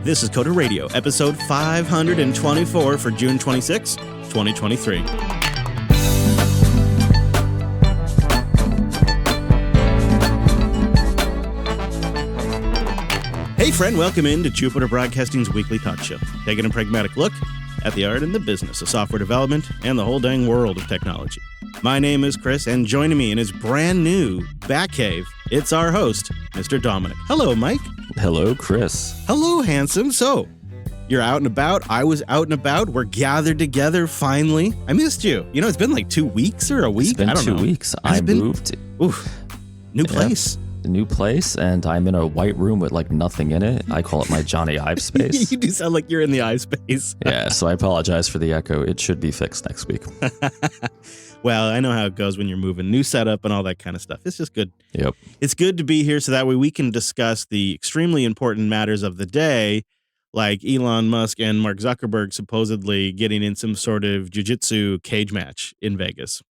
This is Coda Radio, episode 524 for June 26, 2023. Hey friend, welcome into Jupiter Broadcasting's weekly talk show, taking a pragmatic look at the art and the business of software development and the whole dang world of technology. My name is Chris, and joining me in his brand new Batcave, it's our host, Mr. Dominic. Hello, Mike. Hello, Chris. Hello, handsome. So, you're out and about. I was out and about. We're gathered together finally. I missed you. You know, it's been like 2 weeks or a week. It's been I don't 2 know. weeks. I moved. New place. New place, and I'm in a white room with like nothing in it. I call it my Johnny Ive space. You do sound like you're in the Ive space. Yeah, so I apologize for the echo. It should be fixed next week. Well, I know how it goes when you're moving, new setup and all that kind of stuff. It's just good. Yep. It's good to be here so that way we can discuss the extremely important matters of the day, like Elon Musk and Mark Zuckerberg supposedly getting in some sort of jiu-jitsu cage match in Vegas.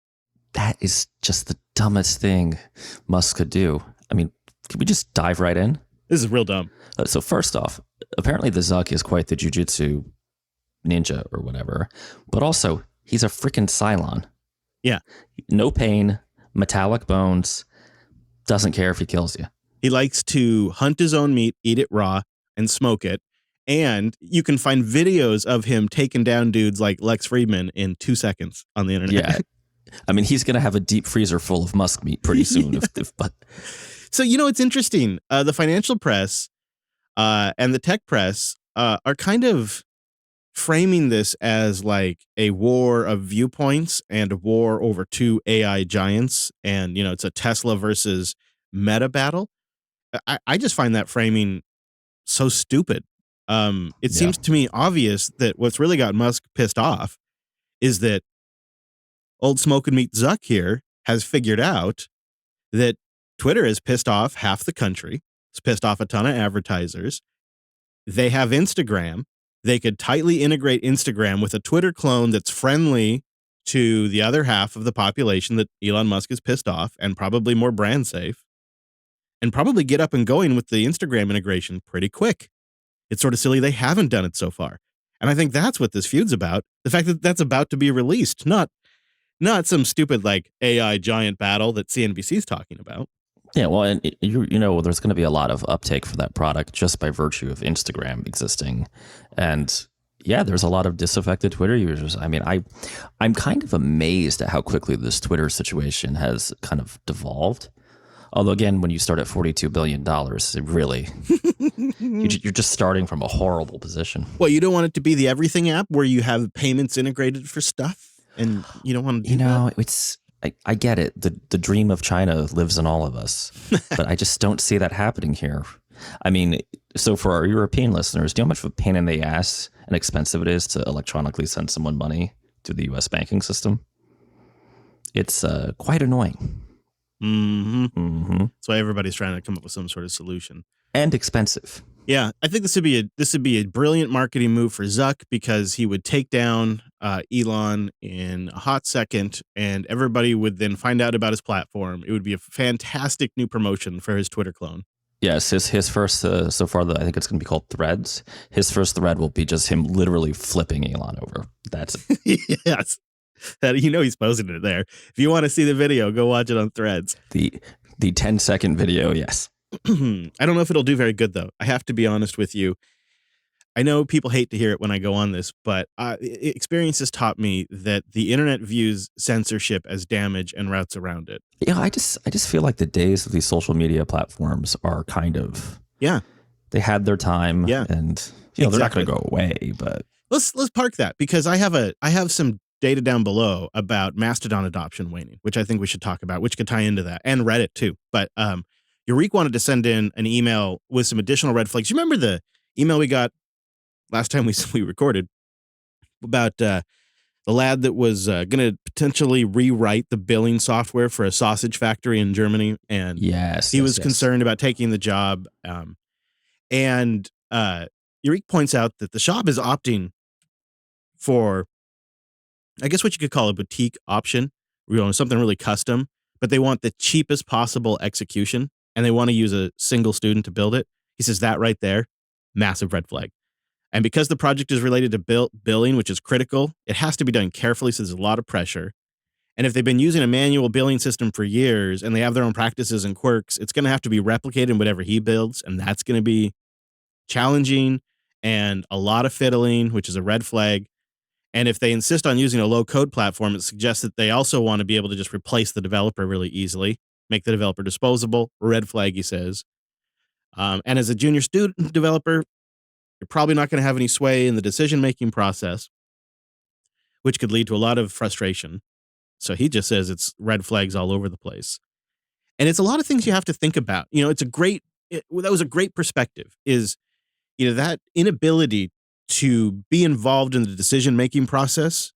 That is just the dumbest thing Musk could do. I mean, can we just dive right in? This is real dumb. So first off, apparently the Zuck is quite the jiu-jitsu ninja or whatever, but also he's a freaking Cylon. Yeah. No pain, metallic bones, doesn't care if he kills you. He likes to hunt his own meat, eat it raw, and smoke it. And you can find videos of him taking down dudes like Lex Friedman in 2 seconds on the internet. Yeah. I mean, he's going to have a deep freezer full of Musk meat pretty soon. But So, you know, it's interesting. The financial press and the tech press are kind of framing this as like a war of viewpoints and a war over two AI giants. And, you know, it's a Tesla versus Meta battle. I just find that framing so stupid. It seems to me obvious that what's really got Musk pissed off is that old smoke and meat Zuck here has figured out that Twitter has pissed off half the country. It's pissed off a ton of advertisers. They have Instagram. They could tightly integrate Instagram with a Twitter clone that's friendly to the other half of the population that Elon Musk is pissed off and probably more brand safe, and probably get up and going with the Instagram integration pretty quick. It's sort of silly they haven't done it so far. And I think that's what this feud's about. The fact that that's about to be released, not some stupid like AI giant battle that CNBC's talking about. yeah, well, and you know, there's going to be a lot of uptake for that product just by virtue of Instagram existing. And yeah, there's a lot of disaffected Twitter users. I mean, I'm kind of amazed at how quickly this Twitter situation has kind of devolved. Although, again, when you start at $42 billion, it really, you're just starting from a horrible position. Well, you don't want it to be the everything app where you have payments integrated for stuff, and you don't want to do that. I get it. The dream of China lives in all of us, but I just don't see that happening here. I mean, so for our European listeners, do you know how much of a pain in the ass and expensive it is to electronically send someone money to the U.S. banking system? It's quite annoying. Mm-hmm. Mm-hmm. That's why everybody's trying to come up with some sort of solution. And expensive. Yeah, I think this would be a brilliant marketing move for Zuck because he would take down Elon in a hot second, and everybody would then find out about his platform. It would be a fantastic new promotion for his Twitter clone. Yes, his first, so far, I think it's going to be called Threads. His first thread will be just him literally flipping Elon over. That's it. Yes. You know he's posting it there. If you want to see the video, go watch it on Threads. The 10-second video, yes. I don't know if it'll do very good, though. I have to be honest with you. I know people hate to hear it when I go on this, but experience has taught me that the internet views censorship as damage and routes around it. Yeah, I just feel like the days of these social media platforms are kind of, they had their time, and they're not going to go away. But let's park that because I have some data down below about Mastodon adoption waning, which I think we should talk about, which could tie into that, and Reddit too. But Eureka wanted to send in an email with some additional red flags. You remember the email we got last time we recorded about the lad that was going to potentially rewrite the billing software for a sausage factory in Germany, and he was concerned about taking the job. And Eureka points out that the shop is opting for, I guess what you could call a boutique option, something really custom, but they want the cheapest possible execution, and they want to use a single student to build it. He says that right there, massive red flag. And because the project is related to billing, which is critical, it has to be done carefully, so there's a lot of pressure. And if they've been using a manual billing system for years and they have their own practices and quirks, it's going to have to be replicated in whatever he builds, and that's going to be challenging and a lot of fiddling, which is a red flag. And if they insist on using a low-code platform, it suggests that they also want to be able to just replace the developer really easily, make the developer disposable. Red flag, he says. And as a junior student developer, you're probably not going to have any sway in the decision-making process, which could lead to a lot of frustration. So he just says it's red flags all over the place. And it's a lot of things you have to think about. That was a great perspective, is, that inability to be involved in the decision-making process,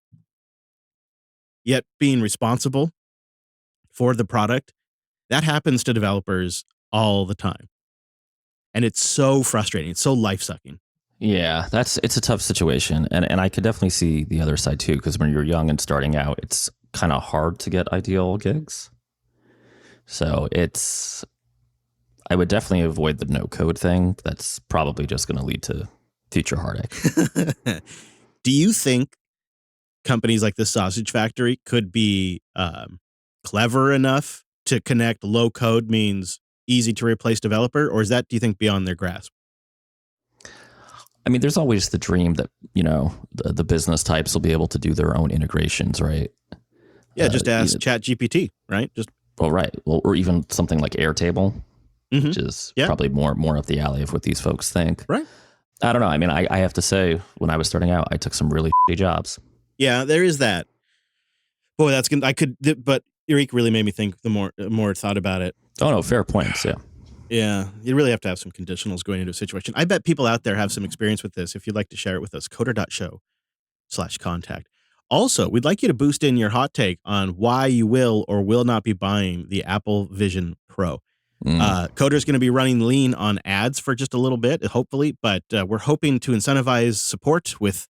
yet being responsible for the product. That happens to developers all the time. And it's so frustrating. It's so life-sucking. Yeah, it's a tough situation. And I could definitely see the other side too, because when you're young and starting out, it's kind of hard to get ideal gigs. So I would definitely avoid the no code thing. That's probably just going to lead to future heartache. Do you think companies like the Sausage Factory could be clever enough to connect low code means easy to replace developer, or is that, do you think, beyond their grasp? I mean, there's always the dream that, the business types will be able to do their own integrations, right? Yeah, just ask ChatGPT, right? Right. Well, or even something like Airtable, which is probably more up the alley of what these folks think. Right. I don't know. I mean, I have to say, when I was starting out, I took some really shitty jobs. Yeah, there is that. Boy, that's good. But Eric really made me think the more thought about it. Oh, no, fair points. Yeah. Yeah, you really have to have some conditionals going into a situation. I bet people out there have some experience with this. If you'd like to share it with us, coder.show/contact. Also, we'd like you to boost in your hot take on why you will or will not be buying the Apple Vision Pro. Coder's going to be running lean on ads for just a little bit, hopefully, but we're hoping to incentivize support with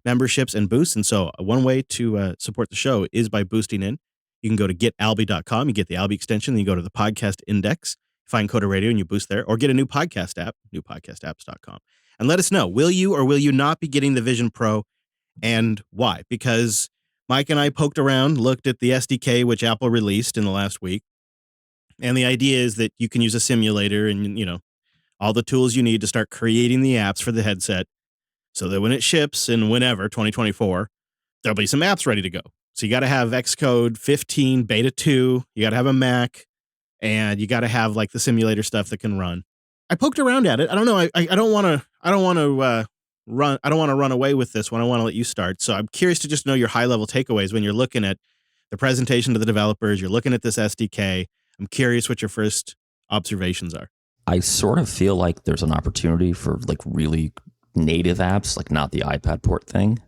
memberships and boosts. And so one way to support the show is by boosting in. You can go to getalby.com. You get the Alby extension. Then you go to the podcast index, find Coder Radio, and you boost there. Or get a new podcast app, newpodcastapps.com. And let us know, will you or will you not be getting the Vision Pro, and why? Because Mike and I poked around, looked at the SDK, which Apple released in the last week. And the idea is that you can use a simulator and, all the tools you need to start creating the apps for the headset, so that when it ships in whenever, 2024, there'll be some apps ready to go. So you got to have Xcode 15, Beta 2, you got to have a Mac, and you got to have like the simulator stuff that can run. I poked around at it. I don't know. I don't want to run away with this one. I want to let you start. So I'm curious to just know your high level takeaways when you're looking at the presentation to the developers, you're looking at this SDK. I'm curious what your first observations are. I sort of feel like there's an opportunity for like really native apps, like not the iPad port thing.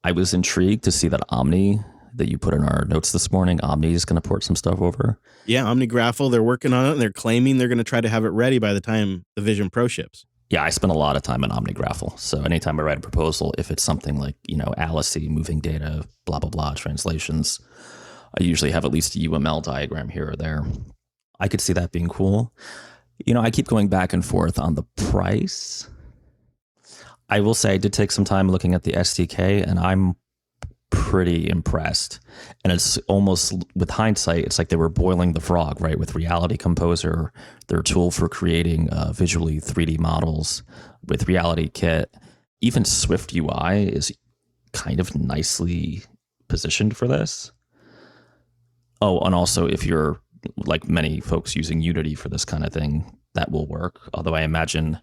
I was intrigued to see that Omni, that you put in our notes this morning, Omni is going to port some stuff over. Yeah, OmniGraffle, they're working on it, and they're claiming they're going to try to have it ready by the time the Vision Pro ships. Yeah, I spend a lot of time in OmniGraffle. So anytime I write a proposal, if it's something like, Alice, moving data, blah, blah, blah, translations, I usually have at least a UML diagram here or there. I could see that being cool. I keep going back and forth on the price. I will say I did take some time looking at the SDK, and I'm pretty impressed. And it's almost, with hindsight, it's like they were boiling the frog, right? With Reality Composer, their tool for creating visually 3D models, with Reality Kit. Even Swift UI is kind of nicely positioned for this. Oh, and also if you're like many folks using Unity for this kind of thing, that will work. Although I imagine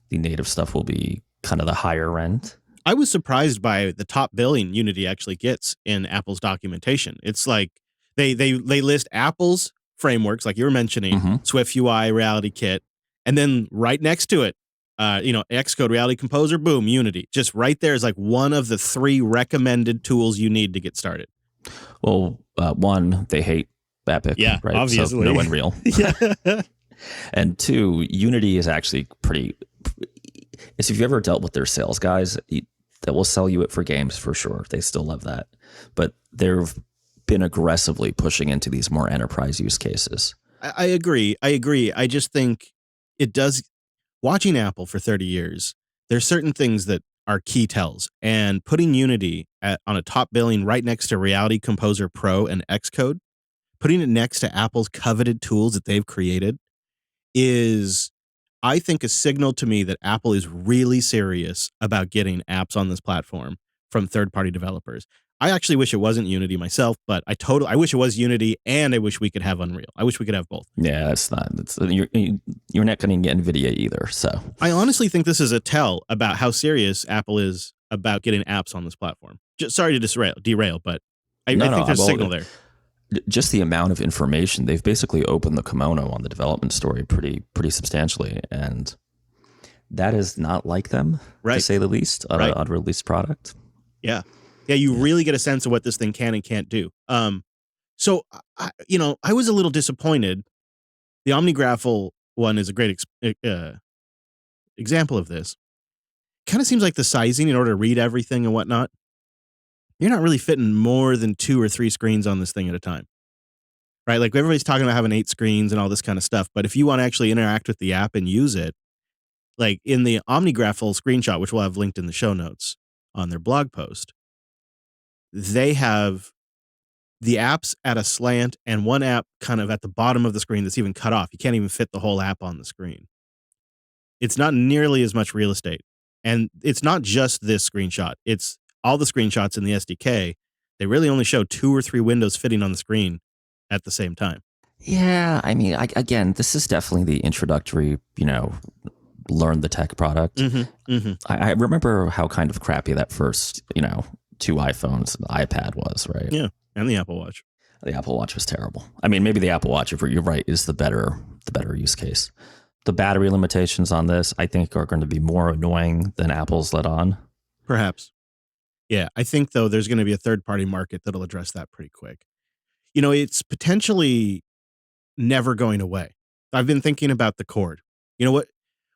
the native stuff will be kind of the higher end. I was surprised by the top billing Unity actually gets in Apple's documentation. It's like they list Apple's frameworks, like you were mentioning, Swift UI, Reality Kit, and then right next to it, Xcode, Reality Composer, boom, Unity. Just right there is like one of the 3 recommended tools you need to get started. Well, one, they hate Epic, right? Obviously. So no Unreal. Yeah. And 2, Unity is actually pretty. If you've ever dealt with their sales guys, that will sell you it for games for sure. They still love that. But they've been aggressively pushing into these more enterprise use cases. I agree. I just think it does. Watching Apple for 30 years, there's certain things that are key tells, and putting Unity on a top billing right next to Reality Composer Pro and Xcode, putting it next to Apple's coveted tools that they've created is, I think, a signal to me that Apple is really serious about getting apps on this platform from third-party developers. I actually wish it wasn't Unity myself, but I wish it was Unity, and I wish we could have Unreal. I wish we could have both. Yeah, it's not. You're not going to get NVIDIA either. So I honestly think this is a tell about how serious Apple is about getting apps on this platform. Sorry to derail, but I think there's a signal there. Just the amount of information, they've basically opened the kimono on the development story pretty substantially, and that is not like them, to say the least, on a released product. Yeah, you really get a sense of what this thing can and can't do. So I was a little disappointed. The OmniGraffle one is a great example of this. Kind of seems like the sizing in order to read everything and whatnot, you're not really fitting more than 2 or 3 screens on this thing at a time, right? Like everybody's talking about having 8 screens and all this kind of stuff. But if you want to actually interact with the app and use it, like in the OmniGraffle screenshot, which we'll have linked in the show notes on their blog post, they have the apps at a slant and one app kind of at the bottom of the screen that's even cut off. You can't even fit the whole app on the screen. It's not nearly as much real estate. And it's not just this screenshot. It's all the screenshots in the SDK. They really only show 2 or 3 windows fitting on the screen at the same time. Yeah, I mean, again, this is definitely the introductory, learn the tech product. Mm-hmm, mm-hmm. I remember how kind of crappy that first, 2 iPhones and the iPad was, right? Yeah, and the Apple Watch. The Apple Watch was terrible. I mean, maybe the Apple Watch, if you're right, is the better use case. The battery limitations on this, I think, are going to be more annoying than Apple's let on. Perhaps. Yeah, I think, though, there's going to be a third-party market that'll address that pretty quick. It's potentially never going away. I've been thinking about the cord.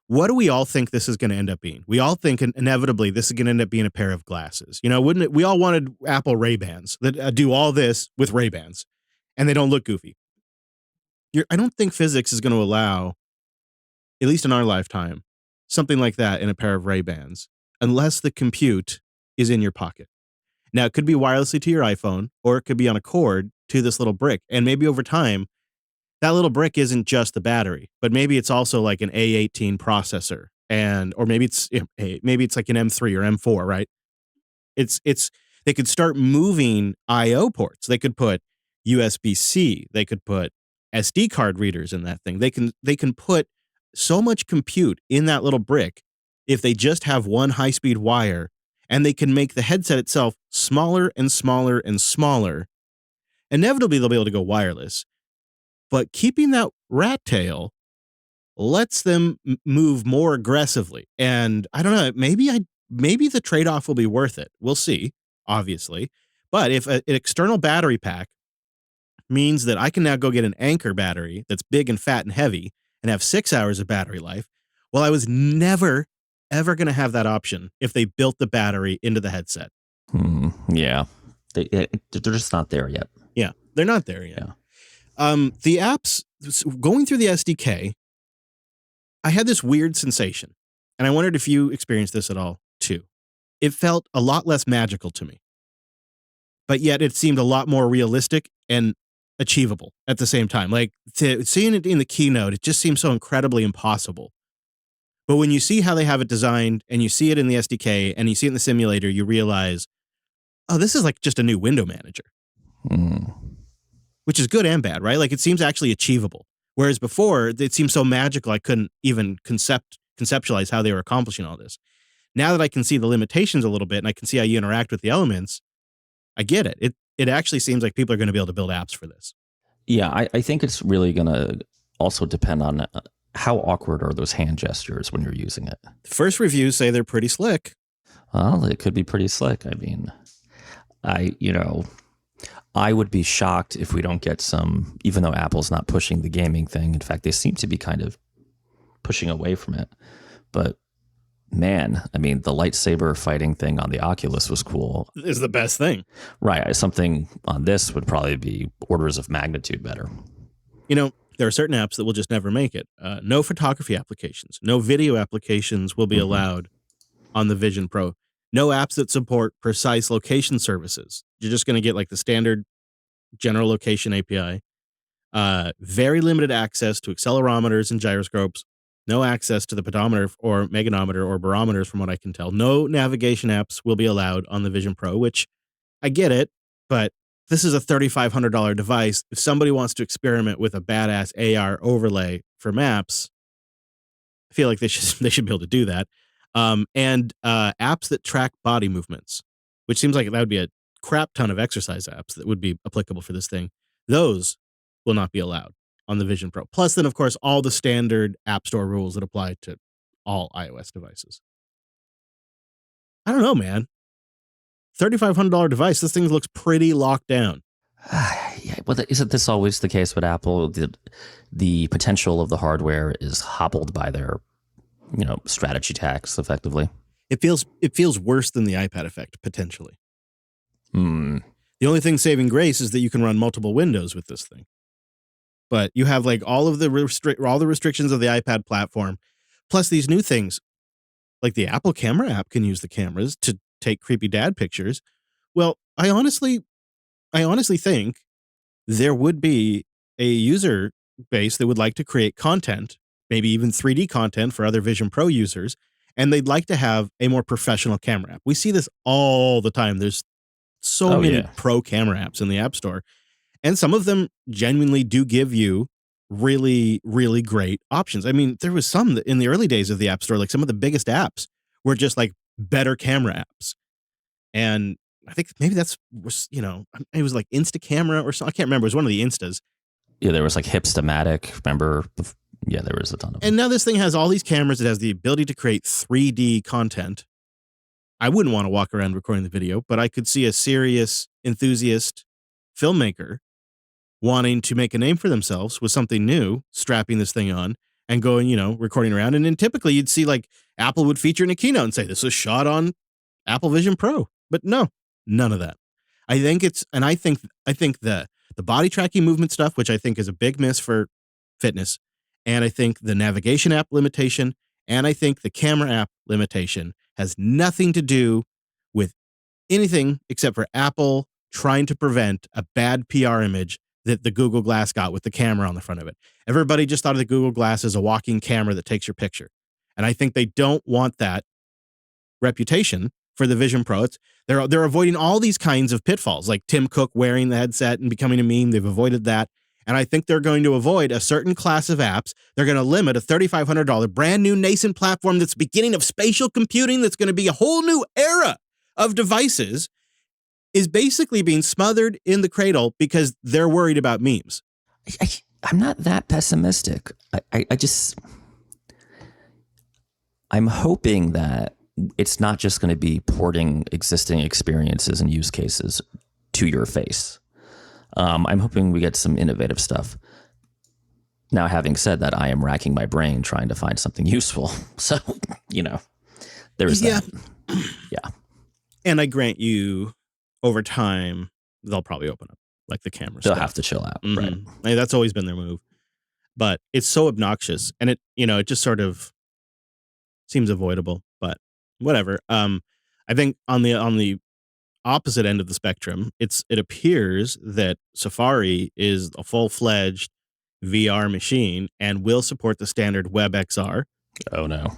What do we all think this is going to end up being? We all think inevitably this is going to end up being a pair of glasses. Wouldn't it? We all wanted Apple Ray-Bans that do all this with Ray-Bans, and they don't look goofy. I don't think physics is going to allow, at least in our lifetime, something like that in a pair of Ray-Bans, unless the compute is in your pocket. Now, it could be wirelessly to your iPhone, or it could be on a cord to this little brick. And maybe over time, that little brick isn't just the battery, but maybe it's also like an A18 processor, or maybe it's like an M3 or M4, right? They could start moving I/O ports. They could put USB-C. They could put SD card readers in that thing. They can put so much compute in that little brick if they just have one high-speed wire, and they can make the headset itself smaller and smaller and smaller. Inevitably, they'll be able to go wireless. But keeping that rat tail lets them move more aggressively. And I don't know, maybe the trade-off will be worth it. We'll see, obviously. But if an external battery pack means that I can now go get an Anker battery that's big and fat and heavy and have 6 hours of battery life, well, I was never, ever going to have that option if they built the battery into the headset. Yeah. They're just not there yet. Yeah, they're not there yet. Yeah. The apps, going through the SDK, I had this weird sensation, and I wondered if you experienced this at all, too. It felt a lot less magical to me, but yet it seemed a lot more realistic and achievable at the same time. Like, seeing it in the keynote, it just seems so incredibly impossible. But when you see how they have it designed, and you see it in the SDK, and you see it in the simulator, you realize, oh, this is like just a new window manager. Which is good and bad, right? Like, it seems actually achievable. Whereas before, it seemed so magical, I couldn't even conceptualize how they were accomplishing all this. Now that I can see the limitations a little bit, and I can see how you interact with the elements, I get it. It actually seems like people are going to be able to build apps for this. Yeah, I think it's really going to also depend on how awkward are those hand gestures when you're using it. The first reviews say they're pretty slick. Well, it could be pretty slick. I mean, I would be shocked if we don't get some, even though Apple's not pushing the gaming thing. In fact, they seem to be kind of pushing away from it. But man, I mean, the lightsaber fighting thing on the Oculus was cool. Is the best thing. Right. Something on this would probably be orders of magnitude better. There are certain apps that will just never make it. No photography applications, no video applications will be allowed on the Vision Pro. No apps that support precise location services. You're just going to get like the standard general location API. Very limited access to accelerometers and gyroscopes. No access to the pedometer or meganometer or barometers, from what I can tell. No navigation apps will be allowed on the Vision Pro, which I get it, but this is a $3,500 device. If somebody wants to experiment with a badass AR overlay for maps, I feel like they should be able to do that. And apps that track body movements, which seems like that would be a crap ton of exercise apps that would be applicable for this thing. Those will not be allowed on the Vision Pro. Plus, then, of course, all the standard App Store rules that apply to all iOS devices. I don't know, man. $3,500 device. This thing looks pretty locked down. Yeah, well, isn't this always the case with Apple? The potential of the hardware is hobbled by their, strategy tax, effectively. It feels worse than the iPad effect, potentially. Hmm. The only thing saving grace is that you can run multiple windows with this thing. But you have like all the restrictions of the iPad platform, plus these new things, like the Apple Camera app can use the cameras to take creepy dad pictures. Well, I honestly think there would be a user base that would like to create content, maybe even 3D content for other Vision Pro users, and they'd like to have a more professional camera app. We see this all the time. There's so many pro camera apps in the App Store, and some of them genuinely do give you really, really great options. I mean, there was some that in the early days of the App Store, like some of the biggest apps were just like better camera apps. And I think maybe it was like Insta Camera or something. I can't remember. It was one of the Instas. Yeah, there was like Hipstamatic. Remember? Yeah, there was a ton of them. And now this thing has all these cameras. It has the ability to create 3D content. I wouldn't want to walk around recording the video, but I could see a serious enthusiast filmmaker wanting to make a name for themselves with something new, strapping this thing on and going, recording around. And then typically you'd see like Apple would feature in a keynote and say, this was shot on Apple Vision Pro. But no, none of that. I think the body tracking movement stuff, which I think is a big miss for fitness, and I think the navigation app limitation, and I think the camera app limitation has nothing to do with anything except for Apple trying to prevent a bad PR image that the Google Glass got with the camera on the front of it. Everybody just thought of the Google Glass as a walking camera that takes your picture. And I think they don't want that reputation for the Vision Pro. They're avoiding all these kinds of pitfalls, like Tim Cook wearing the headset and becoming a meme. They've avoided that. And I think they're going to avoid a certain class of apps. They're going to limit a $3,500 brand new nascent platform that's beginning of spatial computing, that's going to be a whole new era of devices, is basically being smothered in the cradle because they're worried about memes. I'm not that pessimistic. I'm hoping that it's not just going to be porting existing experiences and use cases to your face. I'm hoping we get some innovative stuff. Now, having said that, I am racking my brain trying to find something useful. So, there's that. Yeah. And I grant you, over time, they'll probably open up, like the camera They'll stuff. have to chill out, Mm-hmm. right? I mean, that's always been their move. But it's so obnoxious, and it just sort of seems avoidable, but whatever. I think on the opposite end of the spectrum, it appears that Safari is a full-fledged VR machine and will support the standard WebXR. Oh no.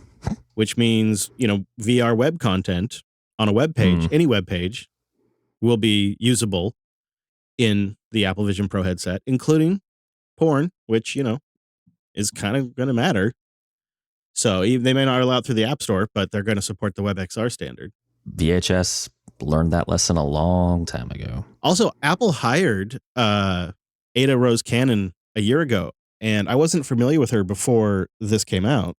Which means, VR web content on a web page, any web page, will be usable in the Apple Vision Pro headset, including porn, which, is kind of going to matter. So they may not allow it through the App Store, but they're going to support the WebXR standard. VHS learned that lesson a long time ago. Also, Apple hired Ada Rose Cannon a year ago, and I wasn't familiar with her before this came out,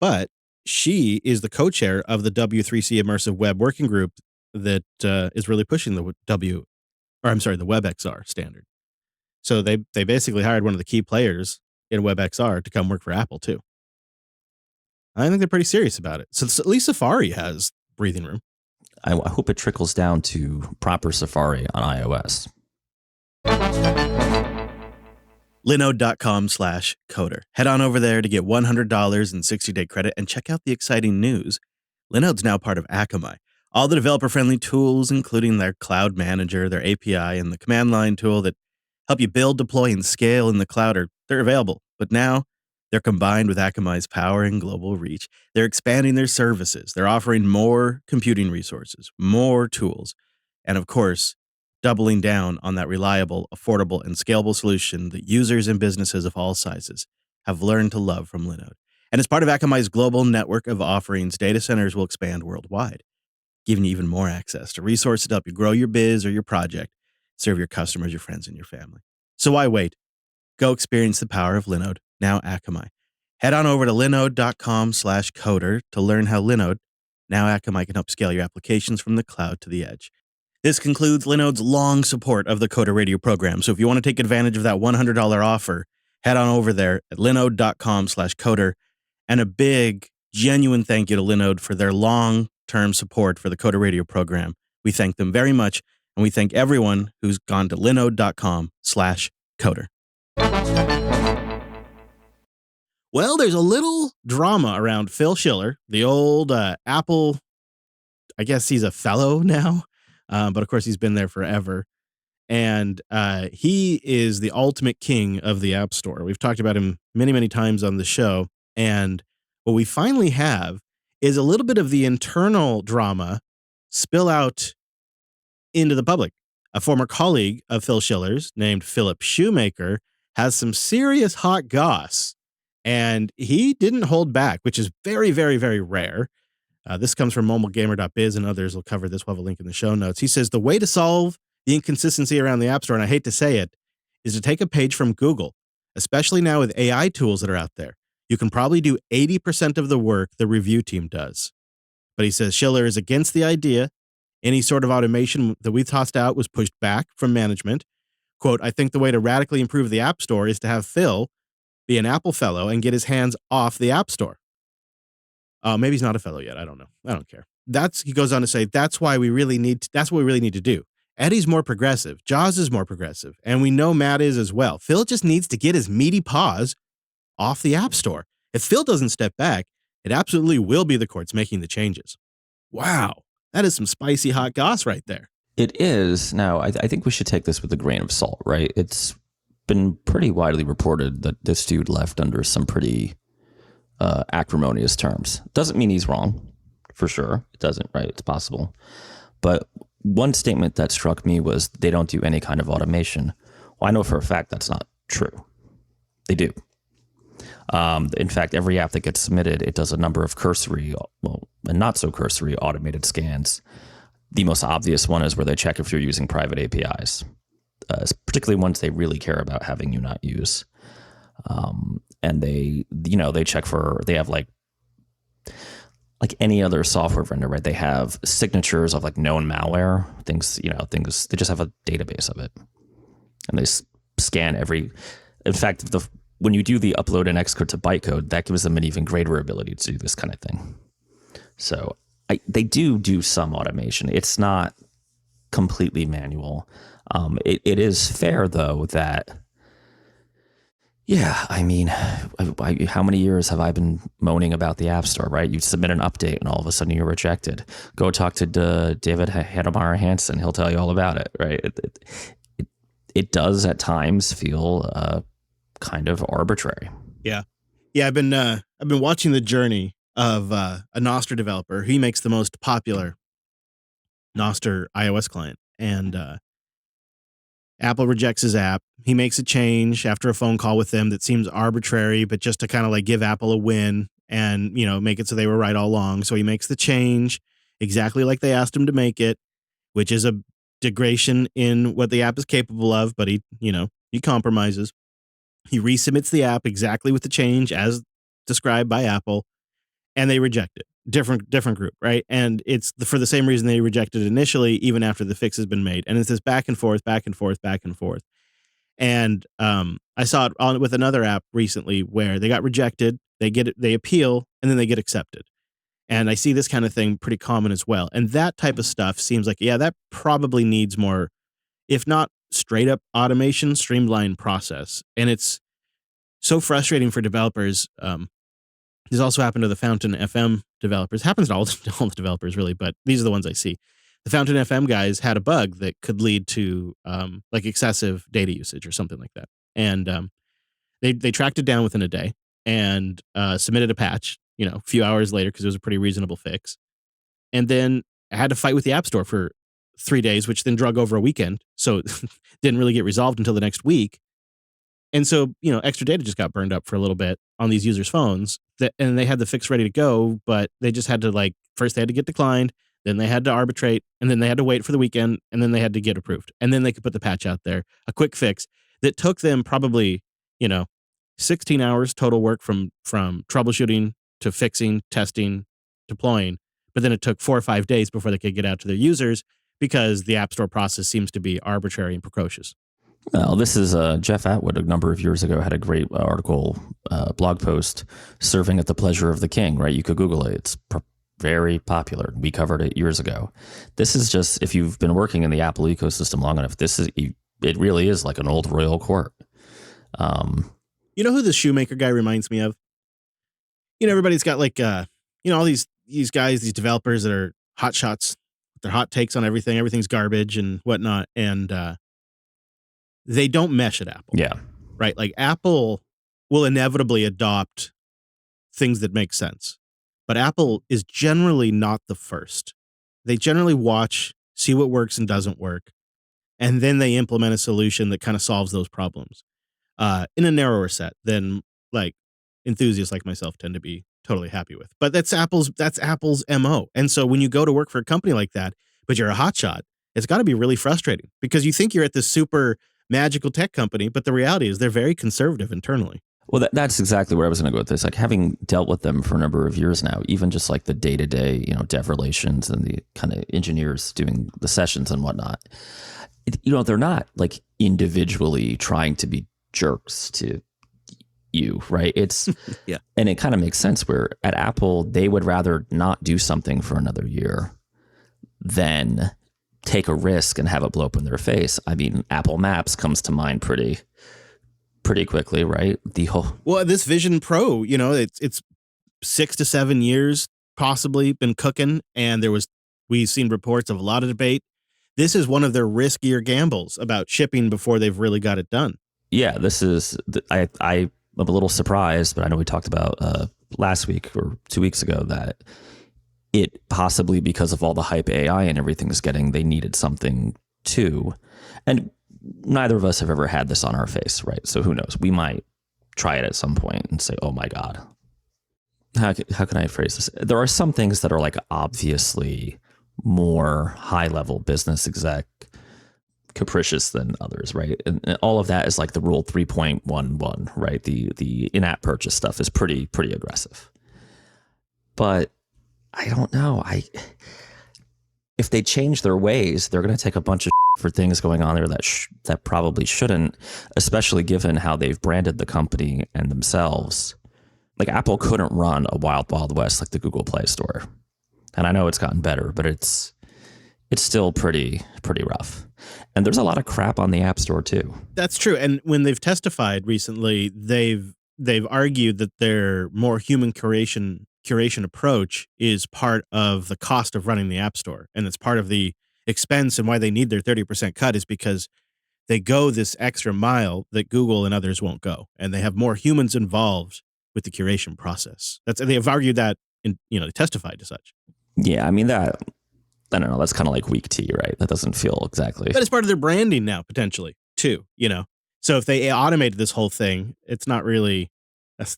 but she is the co-chair of the W3C Immersive Web Working Group that is really pushing the WebXR standard. So they basically hired one of the key players in WebXR to come work for Apple too. I think they're pretty serious about it. So at least Safari has breathing room. I hope it trickles down to proper Safari on iOS. Linode.com/coder. Head on over there to get $100 in 60-day credit and check out the exciting news. Linode's now part of Akamai. All the developer-friendly tools, including their cloud manager, their API, and the command line tool that help you build, deploy, and scale in the cloud, they're available. But now they're combined with Akamai's power and global reach. They're expanding their services. They're offering more computing resources, more tools, and of course, doubling down on that reliable, affordable, and scalable solution that users and businesses of all sizes have learned to love from Linode. And as part of Akamai's global network of offerings, data centers will expand worldwide, giving you even more access to resources to help you grow your biz or your project, serve your customers, your friends, and your family. So why wait? Go experience the power of Linode, now Akamai. Head on over to linode.com/coder to learn how Linode, now Akamai, can help scale your applications from the cloud to the edge. This concludes Linode's long support of the Coder Radio program. So if you want to take advantage of that $100 offer, head on over there at linode.com/coder. And a big, genuine thank you to Linode for their long-term support for the Coder Radio program. We thank them very much, and we thank everyone who's gone to linode.com/coder. Well, there's a little drama around Phil Schiller, the old Apple, I guess he's a fellow now, but of course he's been there forever. And he is the ultimate king of the App Store. We've talked about him many, many times on the show. And what we finally have is a little bit of the internal drama spill out into the public. A former colleague of Phil Schiller's named Philip Shoemaker has some serious hot goss, and he didn't hold back, which is very, very, very rare. This comes from mobilegamer.biz, and others will cover this. We'll have a link in the show notes. He says the way to solve the inconsistency around the App Store, and I hate to say it, is to take a page from Google, especially now with AI tools that are out there. You can probably do 80% of the work the review team does. But he says Schiller is against the idea. Any sort of automation that we tossed out was pushed back from management. Quote, I think the way to radically improve the App Store is to have Phil be an Apple fellow and get his hands off the App Store. Maybe he's not a fellow yet. I don't know. I don't care. He goes on to say, that's what we really need to do. Eddie's more progressive. Jaws is more progressive. And we know Matt is as well. Phil just needs to get his meaty paws off the App Store. If Phil doesn't step back, it absolutely will be the courts making the changes. Wow. That is some spicy hot goss right there. It is. Now, I think we should take this with a grain of salt, right? It's been pretty widely reported that this dude left under some pretty acrimonious terms. Doesn't mean he's wrong, for sure. It doesn't, right? It's possible. But one statement that struck me was they don't do any kind of automation. Well, I know for a fact that's not true. They do. In fact, every app that gets submitted, it does a number of cursory, well, and not so cursory automated scans. The most obvious one is where they check if you're using private APIs, particularly ones they really care about having you not use. And they check for, they have like any other software vendor, right? They have signatures of like known malware, things, they just have a database of it. And they scan in fact, when you do the upload and export to bytecode, that gives them an even greater ability to do this kind of thing. So they do some automation. It's not completely manual. It is fair, though, that, yeah, I mean, how many years have I been moaning about the App Store, right? You submit an update and all of a sudden you're rejected. Go talk to David Hedemar Hansen. He'll tell you all about it, right? It does at times feel kind of arbitrary. Yeah. I've been watching the journey of a Nostr developer. He makes the most popular Nostr iOS client, and Apple rejects his app. He makes a change after a phone call with them that seems arbitrary, but just to kind of like give Apple a win and, make it so they were right all along. So he makes the change exactly like they asked him to make it, which is a degradation in what the app is capable of, but he compromises. He resubmits the app exactly with the change as described by Apple, and they reject it. Different group, right? And it's for the same reason they rejected it initially, even after the fix has been made. And it's this back and forth, back and forth, back and forth. And I saw it with another app recently where they got rejected, they appeal, and then they get accepted. And I see this kind of thing pretty common as well. And that type of stuff seems like, yeah, that probably needs more, if not straight up automation, streamlined process. And it's so frustrating for developers This also happened to the Fountain FM developers. It happens to all the developers, really, but these are the ones I see. The Fountain FM guys had a bug that could lead to like excessive data usage or something like that. And they tracked it down within a day and submitted a patch, a few hours later because it was a pretty reasonable fix. And then I had to fight with the App Store for 3 days, which then drug over a weekend. So it didn't really get resolved until the next week. And so, extra data just got burned up for a little bit on these users' phones and they had the fix ready to go, but they just had to first they had to get declined, then they had to arbitrate, and then they had to wait for the weekend, and then they had to get approved. And then they could put the patch out there, a quick fix that took them probably, 16 hours total work from troubleshooting to fixing, testing, deploying. But then it took 4 or 5 days before they could get out to their users because the App Store process seems to be arbitrary and precocious. Well, this is Jeff Atwood a number of years ago had a great article, blog post, serving at the pleasure of the king, right? You could Google it. It's very popular. We covered it years ago. This is just, if you've been working in the Apple ecosystem long enough, it really is like an old royal court. You know who the shoemaker guy reminds me of? Everybody's got all these guys, these developers that are hot shots, their hot takes on everything. Everything's garbage and whatnot. And, they don't mesh at Apple. Yeah. Right? Like Apple will inevitably adopt things that make sense. But Apple is generally not the first. They generally watch, see what works and doesn't work, and then they implement a solution that kind of solves those problems in a narrower set than enthusiasts like myself tend to be totally happy with. But that's Apple's MO. And so when you go to work for a company like that, but you're a hotshot, it's got to be really frustrating because you think you're at this super magical tech company, but the reality is they're very conservative internally. Well, that's exactly where I was going to go with this. Like having dealt with them for a number of years now, even just like the day-to-day, dev relations and the kind of engineers doing the sessions and whatnot, they're not like individually trying to be jerks to you, right? It's yeah. And it kind of makes sense where at Apple, they would rather not do something for another year than take a risk and have it blow up in their face. I mean, Apple Maps comes to mind pretty quickly, right? This Vision Pro, it's 6 to 7 years possibly been cooking, and we've seen reports of a lot of debate. This is one of their riskier gambles about shipping before they've really got it done. Yeah, this is I'm a little surprised, but I know we talked about last week or 2 weeks ago that it possibly because of all the hype AI and everything is getting, they needed something too. And neither of us have ever had this on our face, right? So who knows? We might try it at some point and say, oh my God. How can I phrase this? There are some things that are like obviously more high level business exec capricious than others, right? And all of that is like the rule 3.11, right? The in-app purchase stuff is pretty aggressive. But I don't know. If they change their ways, they're going to take a bunch of for things going on there that probably shouldn't, especially given how they've branded the company and themselves. Like Apple couldn't run a wild west like the Google Play Store. And I know it's gotten better, but it's still pretty rough. And there's a lot of crap on the App Store too. That's true. And when they've testified recently, they've argued that their more human curation approach is part of the cost of running the App Store. And it's part of the expense, and why they need their 30% cut is because they go this extra mile that Google and others won't go. And they have more humans involved with the curation process. They have argued that they testified to such. Yeah, I mean that, I don't know, that's kind of like weak tea, right? That doesn't feel exactly. But it's part of their branding now, potentially, too, So if they automated this whole thing, it's not really,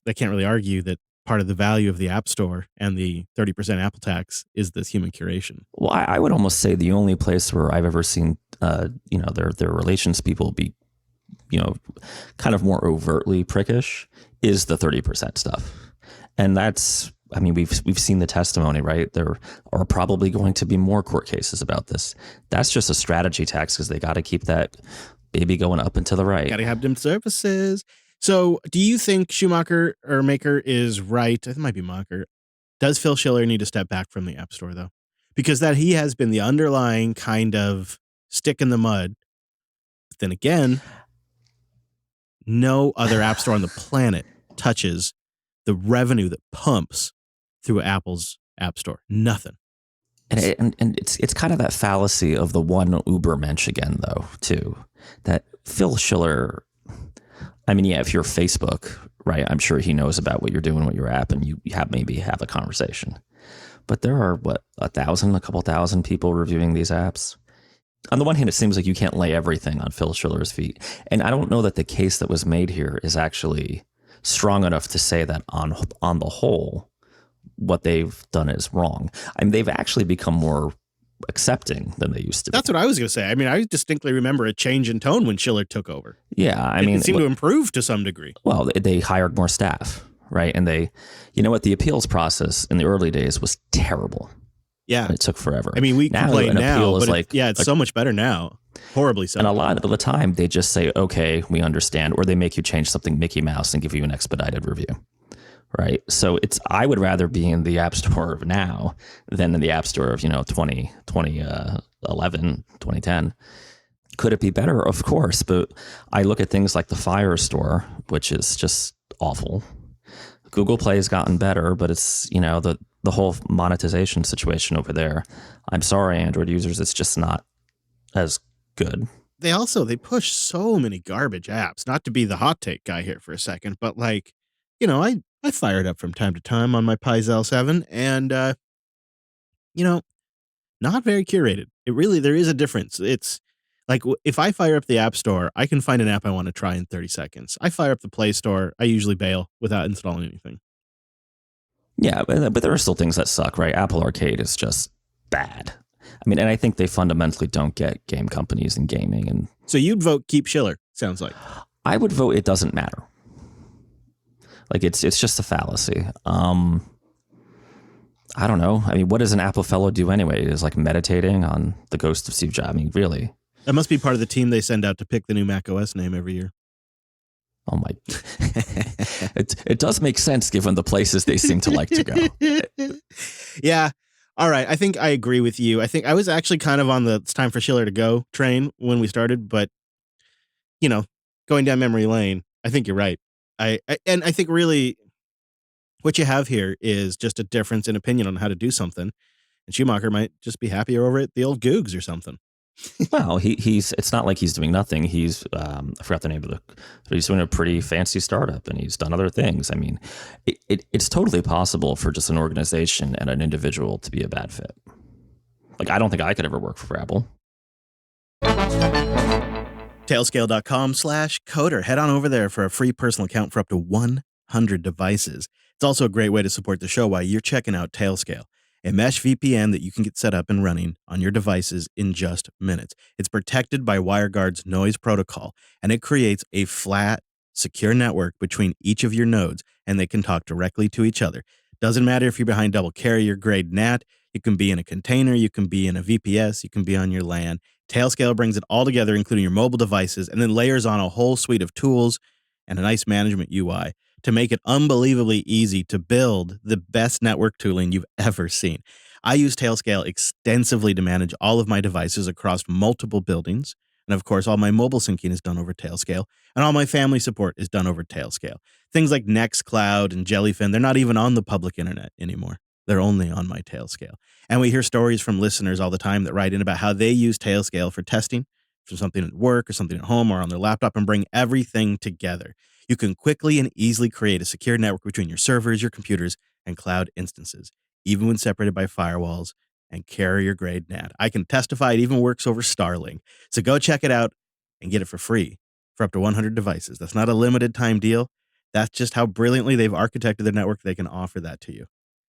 they can't really argue that part of the value of the App Store and the 30% Apple tax is this human curation. Well, I would almost say the only place where I've ever seen, their relations people be, kind of more overtly prickish is the 30% stuff. And that's, I mean, we've seen the testimony, right? There are probably going to be more court cases about this. That's just a strategy tax because they got to keep that baby going up and to the right. Got to have them services. So do you think Schumacher or Maker is right? It might be Macher. Does Phil Schiller need to step back from the App Store, though? Because he has been the underlying kind of stick in the mud. But then again, no other App Store on the planet touches the revenue that pumps through Apple's App Store. Nothing. And it's kind of that fallacy of the one Uber mensch again, though, too. That Phil Schiller, I mean, yeah, if you're Facebook, right, I'm sure he knows about what you're doing with your app, and you maybe have a conversation. But there are, a couple thousand people reviewing these apps. On the one hand, it seems like you can't lay everything on Phil Schiller's feet. And I don't know that the case that was made here is actually strong enough to say that on the whole, what they've done is wrong. I mean, they've actually become more accepting than they used to be. That's what I was going to say. I mean, I distinctly remember a change in tone when Schiller took over. Yeah, it seemed to improve to some degree. Well, they hired more staff, right? And you know what? The appeals process in the early days was terrible. Yeah. It took forever. I mean, we complain now, but it's so much better now. Horribly so. And a lot of the time, they just say, okay, we understand, or they make you change something Mickey Mouse and give you an expedited review. Right. So I would rather be in the App Store of now than in the App Store of, 2011, 2010. Could it be better? Of course. But I look at things like the Fire Store, which is just awful. Google Play has gotten better, but it's, the whole monetization situation over there. I'm sorry, Android users, it's just not as good. They push so many garbage apps, not to be the hot take guy here for a second, but I fire it up from time to time on my Pi-Zel 7 and, not very curated. There is a difference. It's like if I fire up the App Store, I can find an app I want to try in 30 seconds. I fire up the Play Store, I usually bail without installing anything. Yeah, but there are still things that suck, right? Apple Arcade is just bad. I mean, and I think they fundamentally don't get game companies and gaming. And so you'd vote keep Schiller, sounds like. I would vote it doesn't matter. Like it's just a fallacy. I don't know. I mean, what does an Apple fellow do anyway? Is like meditating on the ghost of Steve Jobs. I mean, really? That must be part of the team they send out to pick the new Mac OS name every year. Oh my! It does make sense given the places they seem to like to go. Yeah. All right. I think I agree with you. I think I was actually kind of on the it's time for Schiller to go train when we started, but going down memory lane, I think you're right. I think really what you have here is just a difference in opinion on how to do something. And Schumacher might just be happier over at the old Googs or something. Well, it's not like he's doing nothing. He's I forgot the name of but he's doing a pretty fancy startup and he's done other things. I mean, it's totally possible for just an organization and an individual to be a bad fit. Like, I don't think I could ever work for Apple. Tailscale.com/coder. Head on over there for a free personal account for up to 100 devices. It's also a great way to support the show while you're checking out Tailscale, a mesh VPN that you can get set up and running on your devices in just minutes. It's protected by WireGuard's noise protocol, and it creates a flat, secure network between each of your nodes, and they can talk directly to each other. Doesn't matter if you're behind double carrier grade NAT, you can be in a container, you can be in a VPS, you can be on your LAN. Tailscale brings it all together, including your mobile devices, and then layers on a whole suite of tools and a nice management UI to make it unbelievably easy to build the best network tooling you've ever seen. I use Tailscale extensively to manage all of my devices across multiple buildings. And of course, all my mobile syncing is done over Tailscale, and all my family support is done over Tailscale. Things like Nextcloud and Jellyfin, they're not even on the public internet anymore. They're only on my Tailscale. And we hear stories from listeners all the time that write in about how they use Tailscale for testing, for something at work or something at home or on their laptop, and bring everything together. You can quickly and easily create a secure network between your servers, your computers, and cloud instances, even when separated by firewalls and carrier-grade NAT. I can testify it even works over Starlink. So go check it out and get it for free for up to 100 devices. That's not a limited time deal. That's just how brilliantly they've architected their network. They can offer that to you.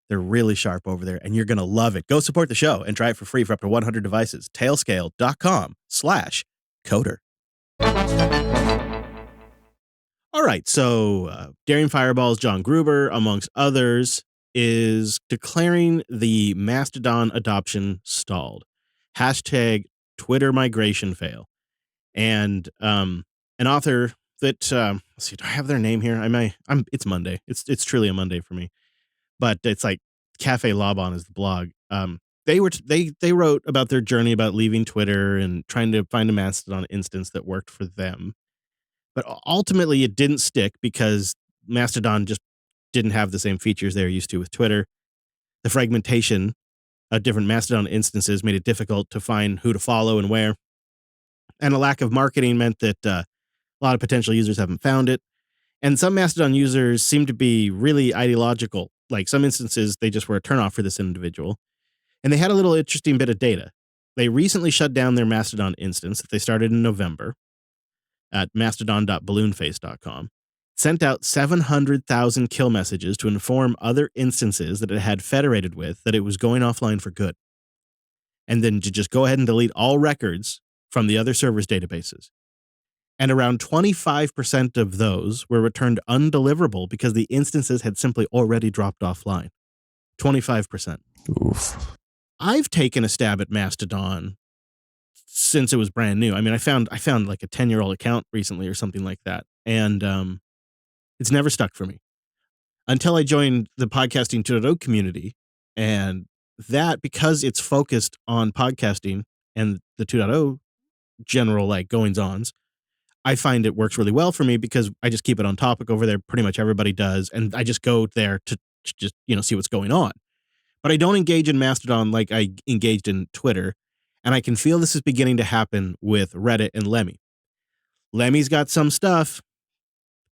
They're really sharp over there, and you're going to love it. Go support the show and try it for free for up to 100 devices. Tailscale.com/coder. All right, so Daring Fireball's John Gruber, amongst others, is declaring the Mastodon adoption stalled. Hashtag Twitter migration fail. And an author that, let's see, do I have their name here? It's Monday. It's truly a Monday for me. But it's like Cafe Laban is the blog. They wrote about their journey about leaving Twitter and trying to find a Mastodon instance that worked for them. But ultimately it didn't stick because Mastodon just didn't have the same features they were used to with Twitter. The fragmentation of different Mastodon instances made it difficult to find who to follow and where. And a lack of marketing meant that a lot of potential users haven't found it. And some Mastodon users seem to be really ideological. Like some instances, they just were a turnoff for this individual. And they had a little interesting bit of data. They recently shut down their Mastodon instance that they started in November at mastodon.balloonface.com, sent out 700,000 kill messages to inform other instances that it had federated with that it was going offline for good. And then to just go ahead and delete all records from the other servers' databases. And around 25% of those were returned undeliverable because the instances had simply already dropped offline. 25%. Oof. I've taken a stab at Mastodon since it was brand new. I mean, I found like a 10-year-old account recently or something like that. And it's never stuck for me until I joined the podcasting 2.0 community. And that, because it's focused on podcasting and the 2.0 general like goings-ons, I find it works really well for me because I just keep it on topic over there. Pretty much everybody does. And I just go there to just, see what's going on. But I don't engage in Mastodon like I engaged in Twitter. And I can feel this is beginning to happen with Reddit and Lemmy. Lemmy's got some stuff,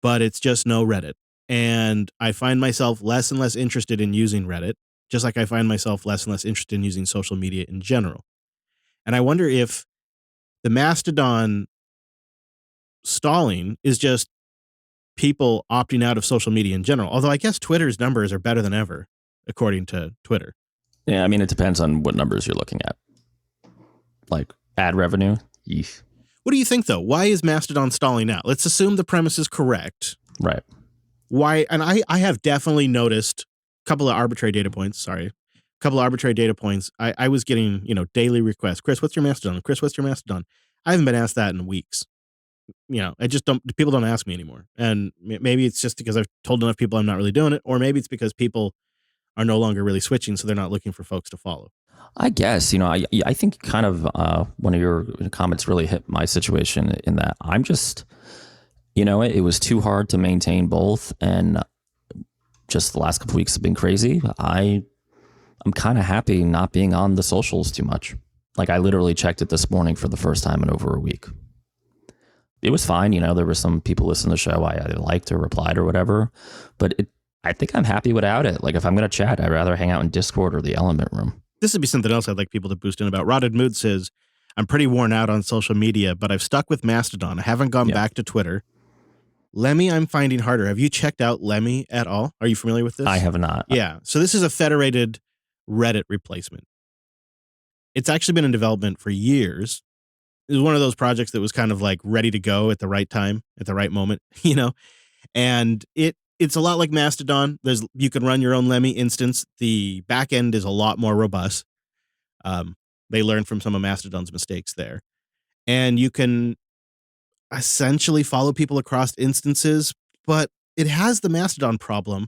but it's just no Reddit. And I find myself less and less interested in using Reddit, just like I find myself less and less interested in using social media in general. And I wonder if the Mastodon stalling is just people opting out of social media in general. Although I guess Twitter's numbers are better than ever, according to Twitter. Yeah, I mean, it depends on what numbers you're looking at. Like ad revenue. Yeesh. What do you think, though? Why is Mastodon stalling out? Let's assume the premise is correct. Right. Why? And I have definitely noticed a couple of arbitrary data points. I was getting, daily requests. Chris, what's your Mastodon? Chris, what's your Mastodon? I haven't been asked that in weeks. People don't ask me anymore. And maybe it's just because I've told enough people I'm not really doing it, or maybe it's because people are no longer really switching, so they're not looking for folks to follow. I guess, I think kind of one of your comments really hit my situation in that I'm just, it was too hard to maintain both. And just the last couple of weeks have been crazy. I'm kind of happy not being on the socials too much. Like I literally checked it this morning for the first time in over a week. It was fine. There were some people listening to the show I either liked or replied or whatever, but I think I'm happy without it. Like if I'm going to chat, I'd rather hang out in Discord or the Element Room. This would be something else I'd like people to boost in about. Rotted Mood says, I'm pretty worn out on social media, but I've stuck with Mastodon. I haven't gone back to Twitter. Lemmy, I'm finding harder. Have you checked out Lemmy at all? Are you familiar with this? I have not. Yeah. So this is a federated Reddit replacement. It's actually been in development for years. It was one of those projects that was kind of like ready to go at the right time, at the right moment, and it's a lot like Mastodon. You can run your own Lemmy instance. The back end is a lot more robust. They learned from some of Mastodon's mistakes there. And you can essentially follow people across instances, but it has the Mastodon problem.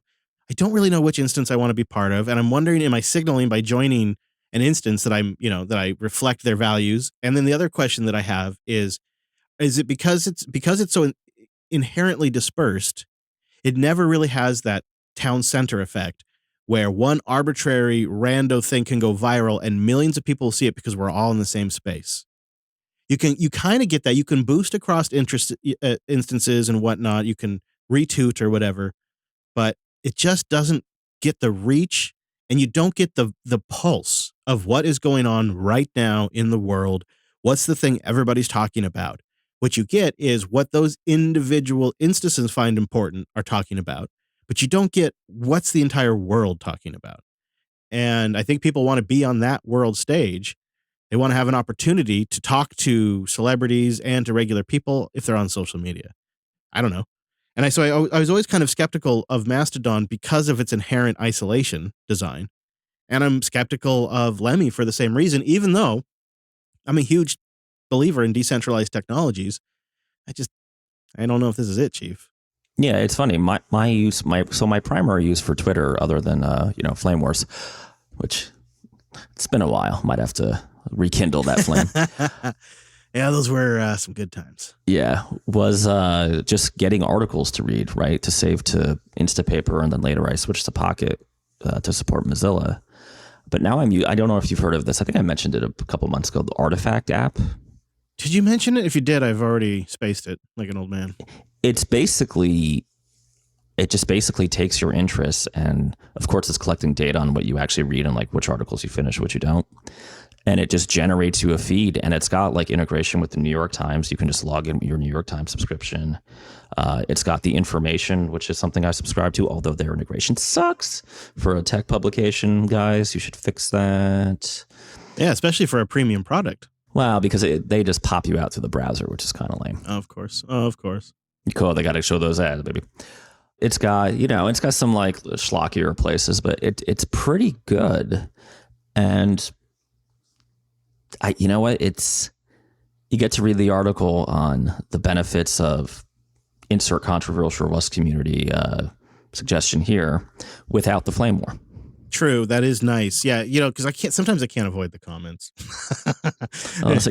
I don't really know which instance I want to be part of. And I'm wondering, am I signaling by joining an instance that that I reflect their values? And then the other question that I have is it because it's so inherently dispersed, it never really has that town center effect where one arbitrary rando thing can go viral and millions of people see it because we're all in the same space. You kind of get that. You can boost across instances and whatnot. You can retweet or whatever, but it just doesn't get the reach, and you don't get the pulse of what is going on right now in the world. What's the thing everybody's talking about? What you get is what those individual instances find important are talking about, but you don't get what's the entire world talking about. And I think people want to be on that world stage. They want to have an opportunity to talk to celebrities and to regular people if they're on social media. I don't know. And I was always kind of skeptical of Mastodon because of its inherent isolation design. And I'm skeptical of Lemmy for the same reason, even though I'm a huge believer in decentralized technologies. I don't know if this is it, Chief. Yeah, it's funny. My primary use for Twitter, other than Flame Wars, which it's been a while, might have to rekindle that flame. Yeah, those were some good times. Yeah, was just getting articles to read, right? To save to Instapaper, and then later I switched to Pocket to support Mozilla. But now I don't know if you've heard of this. I think I mentioned it a couple months ago, the Artifact app. Did you mention it? If you did, I've already spaced it like an old man. It just basically takes your interests, and of course it's collecting data on what you actually read and like which articles you finish, which you don't. And it just generates you a feed, and it's got like integration with the New York Times. You can just log in your New York Times subscription. It's got the information, which is something I subscribe to, although their integration sucks for a tech publication, guys. You should fix that. Yeah, especially for a premium product. Well, because they just pop you out to the browser, which is kind of lame. Of course. Of course. Cool, they got to show those ads, baby. It's got, it's got some like schlockier places, but it's pretty good. And you know what? You get to read the article on the benefits of insert controversial Rust community suggestion here without the flame war. True, that is nice. Yeah, because sometimes I can't avoid the comments. So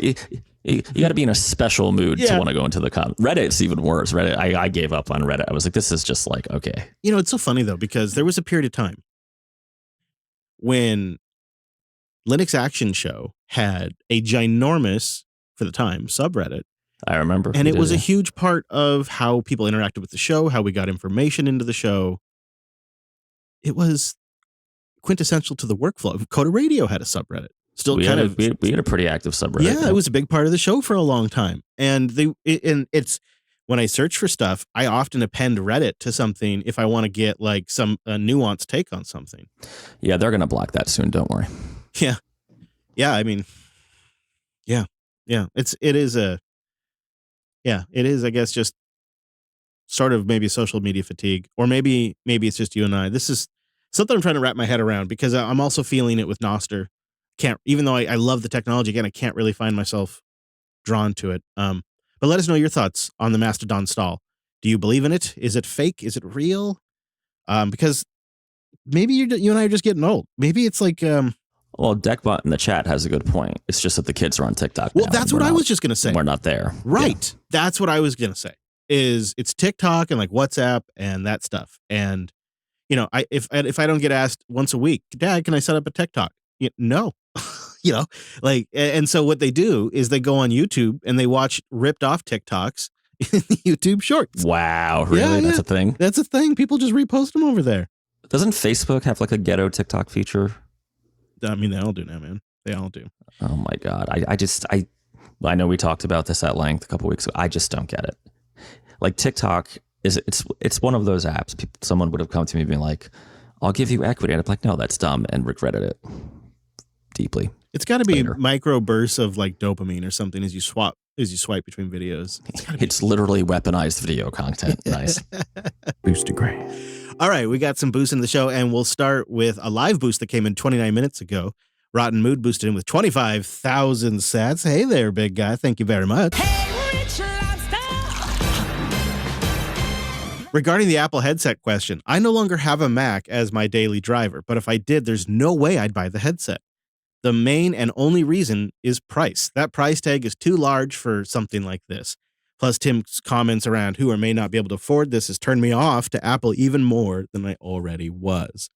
you got to be in a special mood to want to go into the comments. Reddit's even worse. Reddit, I gave up on Reddit. I was like, this is just like, okay. It's so funny though, because there was a period of time when Linux Action Show had a ginormous, for the time, subreddit. I remember. And it was a huge part of how people interacted with the show, how we got information into the show. It was quintessential to the workflow. Coda Radio had a subreddit. We had a pretty active subreddit. Yeah, it was a big part of the show for a long time. And it's when I search for stuff, I often append Reddit to something if I want to get like some nuanced take on something. Yeah, they're going to block that soon. Don't worry. Yeah. Yeah. I mean, yeah. It is, I guess, just sort of maybe social media fatigue, or maybe it's just you and I. This is something I'm trying to wrap my head around, because I'm also feeling it with Nostr. Even though I love the technology, again, I can't really find myself drawn to it. But let us know your thoughts on the Mastodon stall. Do you believe in it? Is it fake? Is it real? Because maybe you and I are just getting old. Maybe it's like, well, Deckbot in the chat has a good point. It's just that the kids are on TikTok now. Well, that's what I was just going to say. We're not there. Right. Yeah. That's what I was going to say. It's TikTok and like WhatsApp and that stuff. And, if I don't get asked once a week, Dad, can I set up a TikTok? No. And so what they do is they go on YouTube and they watch ripped off TikToks in the YouTube shorts. Wow. Really? Yeah, that's a thing? That's a thing. People just repost them over there. Doesn't Facebook have like a ghetto TikTok feature? I mean, they all do now, man. They all do. Oh my God. I know we talked about this at length a couple weeks ago. I just don't get it. Like TikTok it's one of those apps. Someone would have come to me being like, I'll give you equity. And I'm like, no, that's dumb, and regretted it deeply. It's got to be micro bursts of like dopamine or something as you swipe between videos. It's literally weaponized video content. Nice. Boost great. All right, we got some boosts in the show, and we'll start with a live boost that came in 29 minutes ago. Rotten Mood boosted in with 25,000 sats. Hey there, big guy. Thank you very much. Hey, Rich Lobster! Regarding the Apple headset question, I no longer have a Mac as my daily driver, but if I did, there's no way I'd buy the headset. The main and only reason is price. That price tag is too large for something like this. Plus, Tim's comments around who or may not be able to afford this has turned me off to Apple even more than I already was.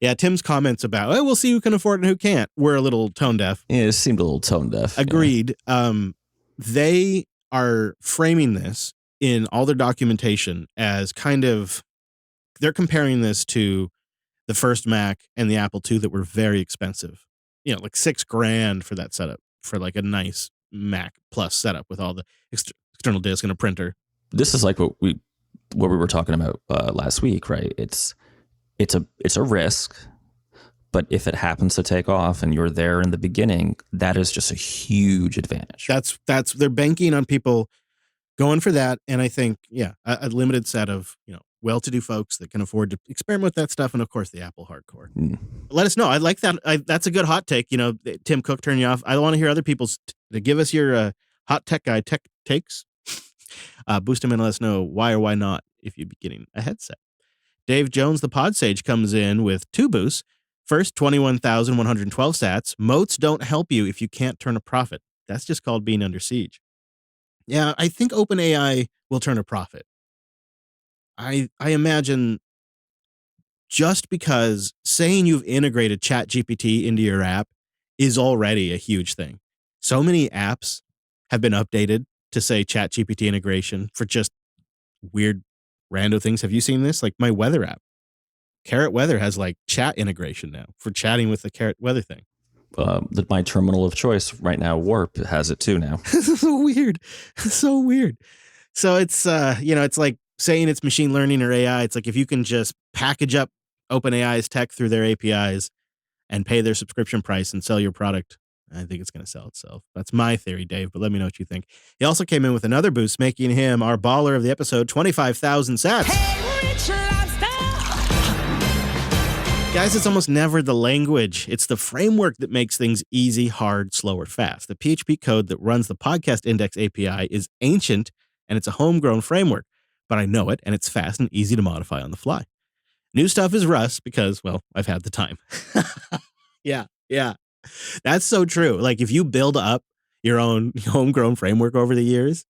Yeah, Tim's comments about, we'll see who can afford it and who can't, were a little tone deaf. Yeah, it seemed a little tone deaf. Agreed. Yeah. They are framing this in all their documentation as kind of, they're comparing this to the first Mac and the Apple II that were very expensive. Like $6,000 for that setup, for like a nice Mac Plus setup with all the external disk and a printer. This is like what we were talking about last week, right? It's a risk, but if it happens to take off and you're there in the beginning, that is just a huge advantage. That's they're banking on people going for that, and I think a limited set of well-to-do folks that can afford to experiment with that stuff, and of course the Apple hardcore. Let us know. I like that. That's a good hot take. Tim Cook turned you off. I want to hear other people's. Give us your hot tech guy tech takes. Boost them and let us know why or why not if you'd be getting a headset. Dave Jones, the Pod Sage, comes in with 2 boosts. First, 21,112 sats. Moats don't help you if you can't turn a profit. That's just called being under siege. Yeah, I think OpenAI will turn a profit. I imagine just because saying you've integrated ChatGPT into your app is already a huge thing. So many apps have been updated to say ChatGPT integration for just weird rando things. Have you seen this? Like my weather app, Carrot Weather, has like chat integration now for chatting with the Carrot Weather thing. My terminal of choice right now, Warp, has it too now. So weird. So weird. So it's it's like saying it's machine learning or AI. It's like if you can just package up OpenAI's tech through their APIs and pay their subscription price and sell your product, I think it's going to sell itself. That's my theory, Dave, but let me know what you think. He also came in with another boost, making him our baller of the episode, 25,000 sats. Hey, rich lobster! Guys, it's almost never the language. It's the framework that makes things easy, hard, slow, or fast. The PHP code that runs the Podcast Index API is ancient, and it's a homegrown framework, but I know it, and it's fast and easy to modify on the fly. New stuff is Rust because, well, I've had the time. Yeah. That's so true. Like if you build up your own homegrown framework over the years,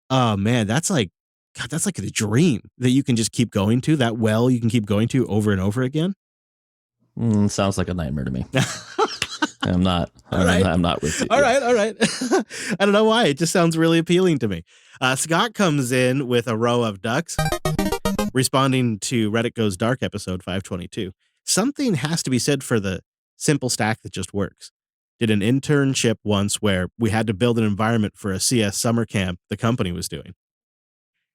oh man, that's like the dream that you can just keep going to, that well you can keep going to over and over again. Sounds like a nightmare to me. I'm not with you. All right. I don't know why. It just sounds really appealing to me. Scott comes in with a row of ducks, responding to Reddit Goes Dark episode 522. Something has to be said for the simple stack that just works. Did an internship once where we had to build an environment for a CS summer camp the company was doing.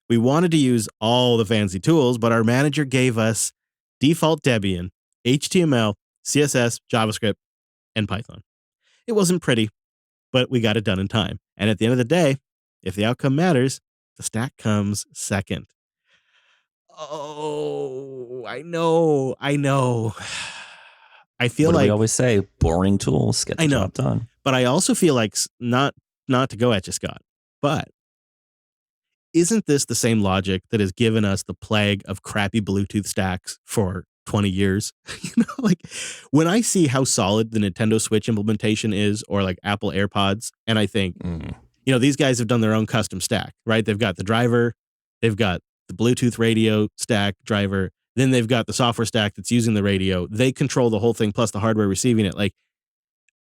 We wanted to use all the fancy tools, but our manager gave us default Debian, HTML, CSS, JavaScript, and Python. It wasn't pretty, but we got it done in time. And at the end of the day, if the outcome matters, the stack comes second. Oh, I know. I feel what do like we always say? Boring tools get the job done. But I also feel like not to go at you, Scott, but isn't this the same logic that has given us the plague of crappy Bluetooth stacks for 20 years? Like when I see how solid the Nintendo Switch implementation is, or like Apple AirPods, and I think, these guys have done their own custom stack, right? They've got the driver, they've got the Bluetooth radio stack driver, then they've got the software stack that's using the radio. They control the whole thing plus the hardware receiving it. Like,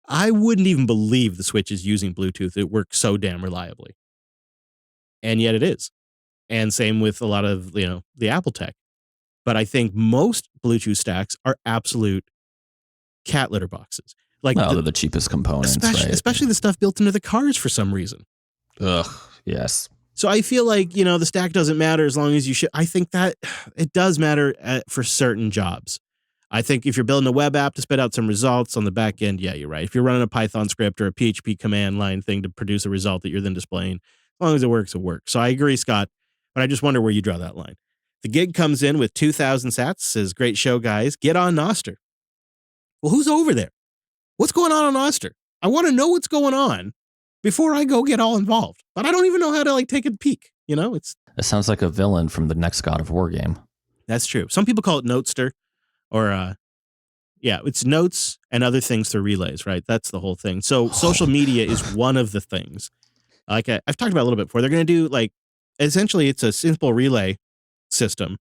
I wouldn't even believe the Switch is using Bluetooth. It works so damn reliably. And yet it is. And same with a lot of, the Apple tech. But I think most Bluetooth stacks are absolute cat litter boxes. Like they're the cheapest components, especially the stuff built into the cars for some reason. Ugh, yes. So I feel like, the stack doesn't matter as long as you should. I think that it does matter for certain jobs. I think if you're building a web app to spit out some results on the back end, yeah, you're right. If you're running a Python script or a PHP command line thing to produce a result that you're then displaying, as long as it works, it works. So I agree, Scott, but I just wonder where you draw that line. The gig comes in with 2,000 sats, says, great show, guys. Get on Noster. Well, who's over there? What's going on Noster? I want to know what's going on before I go get all involved. But I don't even know how to take a peek. It sounds like a villain from the next God of War game. That's true. Some people call it Notester. Or, it's notes and other things through relays, right? That's the whole thing. So social media is one of the things. Like I've talked about a little bit before. They're going to do essentially it's a simple relay system,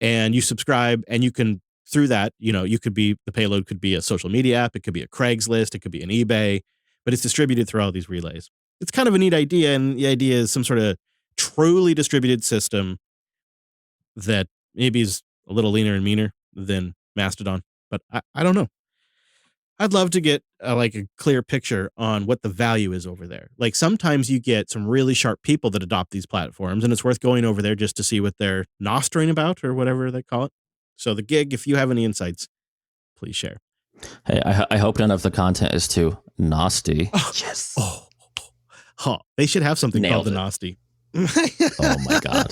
and you subscribe, and you can through that, the payload could be a social media app, it could be a Craigslist, it could be an eBay, but it's distributed through all these relays. It's kind of a neat idea, and the idea is some sort of truly distributed system that maybe is a little leaner and meaner than Mastodon, but I don't know. I'd love to get a clear picture on what the value is over there. Like sometimes you get some really sharp people that adopt these platforms, and it's worth going over there just to see what they're nostering about or whatever they call it. So the gig, if you have any insights, please share. Hey, I hope none of the content is too nasty. Oh, yes. They should have something called the nasty. Oh my God.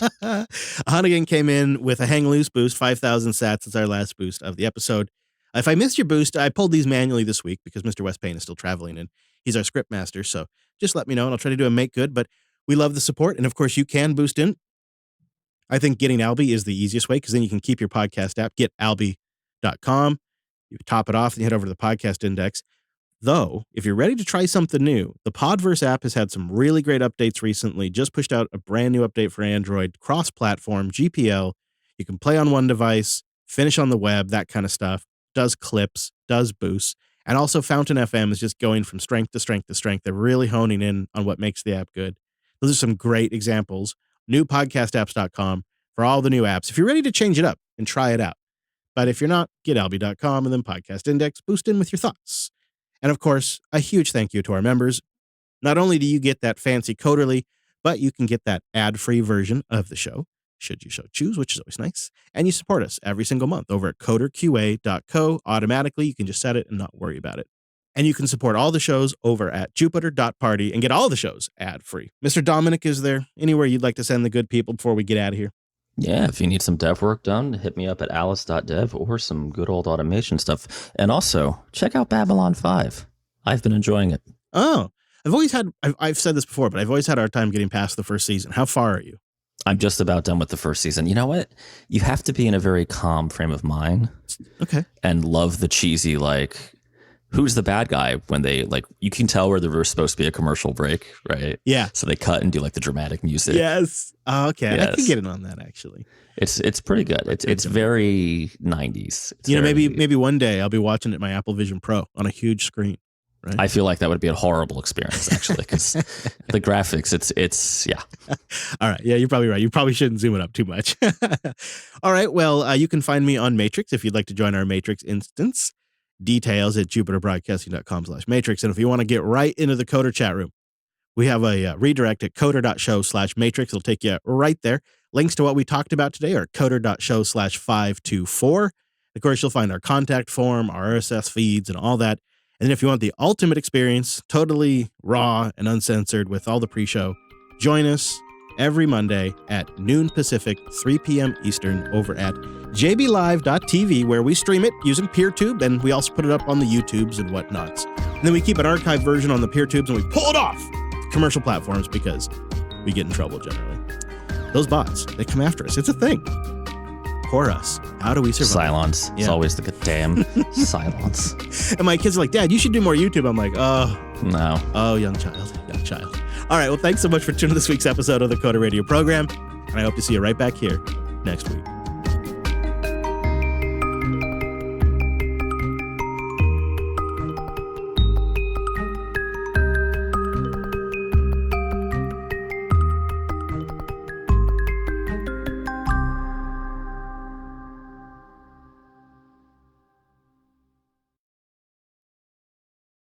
Hunnigan came in with a hang loose boost, 5,000 sats. It's our last boost of the episode. If I missed your boost, I pulled these manually this week because Mr. West Payne is still traveling and he's our script master. So just let me know and I'll try to do a make good. But we love the support. And of course, you can boost in. I think getting Alby is the easiest way because then you can keep your podcast app. Get Alby.com. You top it off and you head over to the podcast index. Though, if you're ready to try something new, the Podverse app has had some really great updates recently. Just pushed out a brand new update for Android, cross-platform, GPL. You can play on one device, finish on the web, that kind of stuff. Does clips, does boosts. And also Fountain FM is just going from strength to strength to strength. They're really honing in on what makes the app good. Those are some great examples. Newpodcastapps.com for all the new apps. If you're ready to change it up and try it out. But if you're not, getalby.com and then Podcast Index, boost in with your thoughts. And of course, a huge thank you to our members. Not only do you get that fancy Coderly, but you can get that ad-free version of the show, should you so choose, which is always nice. And you support us every single month over at coderqa.co. Automatically, you can just set it and not worry about it. And you can support all the shows over at jupiter.party and get all the shows ad-free. Mr. Dominic, is there anywhere you'd like to send the good people before we get out of here? Yeah, if you need some dev work done, hit me up at alice.dev or some good old automation stuff. And also, check out Babylon 5. I've been enjoying it. Oh, I've said this before, but I've always had a hard time getting past the first season. How far are you? I'm just about done with the first season. You know what? You have to be in a very calm frame of mind. Okay. And love the cheesy, who's the bad guy when they, you can tell where there was supposed to be a commercial break, right? Yeah. So they cut and do, the dramatic music. Yes. Oh, okay. Yes. I can get in on that, actually. It's pretty good. It's very 90s. Maybe one day I'll be watching it in my Apple Vision Pro on a huge screen. Right? I feel like that would be a horrible experience, actually, because the graphics, it's yeah. All right. Yeah, you're probably right. You probably shouldn't zoom it up too much. All right. Well, you can find me on Matrix if you'd like to join our Matrix instance. Details at jupiterbroadcasting.com/matrix. And if you want to get right into the Coder chat room, we have a redirect at coder.show/matrix. It'll take you right there. Links to what we talked about today are coder.show/524. Of course, you'll find our contact form, our RSS feeds, and all that. And then if you want the ultimate experience, totally raw and uncensored with all the pre-show, join us every Monday at noon Pacific, 3 p.m. Eastern over at jblive.tv, where we stream it using PeerTube, and we also put it up on the YouTubes and whatnots. And then we keep an archived version on the PeerTubes, and we pull it off to commercial platforms because we get in trouble generally. Those bots, they come after us. It's a thing. Poor us. How do we survive? Silence. Yeah. It's always the damn silence. And my kids are like, Dad, you should do more YouTube. I'm like, oh. No. Oh, young child. All right. Well, thanks so much for tuning in this week's episode of the Coder Radio program. And I hope to see you right back here next week.